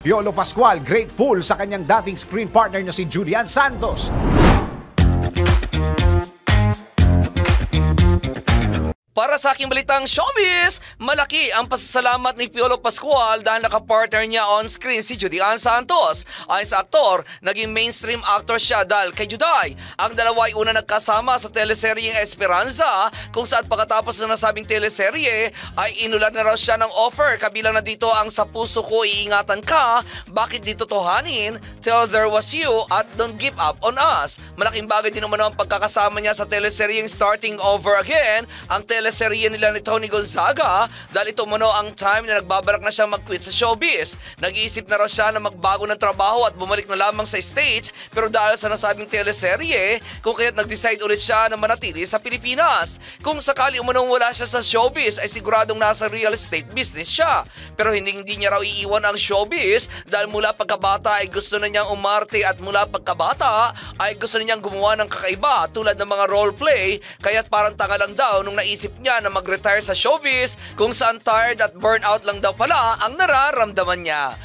Piolo Pascual grateful sa kanyang dating screen partner na si Julian Santos. Para sa aking balitang showbiz, malaki ang pasasalamat ni Piolo Pascual dahil nakapartner niya on screen si Judian Santos. Ayon sa aktor, naging mainstream actor siya dahil kay Juday. Ang dalawa ay una nagkasama sa teleseryeng Esperanza, kung saan pagkatapos ng nasabing teleserye ay inulan na raw siya ng offer. Kabilang na dito ang Sa Puso Ko Iingatan Ka, Bakit Di Totohanin, Till There Was You at Don't Give Up on Us. Malaking bagay din naman ang pagkakasama niya sa teleseryeng Starting Over Again, ang teleserye nila ni Tony Gonzaga, dahil ito mano ang time na nagbabalak na siyang mag-quit sa showbiz. Nag-iisip na raw siya na magbago ng trabaho at bumalik na lamang sa States, pero dahil sa nasabing teleserye, kung kaya't nag-decide ulit siya na manatili sa Pilipinas. Kung sakali umanong wala siya sa showbiz ay siguradong nasa real estate business siya. Pero hindi niya raw iiwan ang showbiz dahil mula pagkabata ay gusto na niyang umarte at mula pagkabata ay gusto na niyang gumawa ng kakaiba tulad ng mga role play, kaya't parang tanga lang daw nung naisip niya na mag-retire sa showbiz, kung saan tired at burnout lang daw pala ang nararamdaman niya.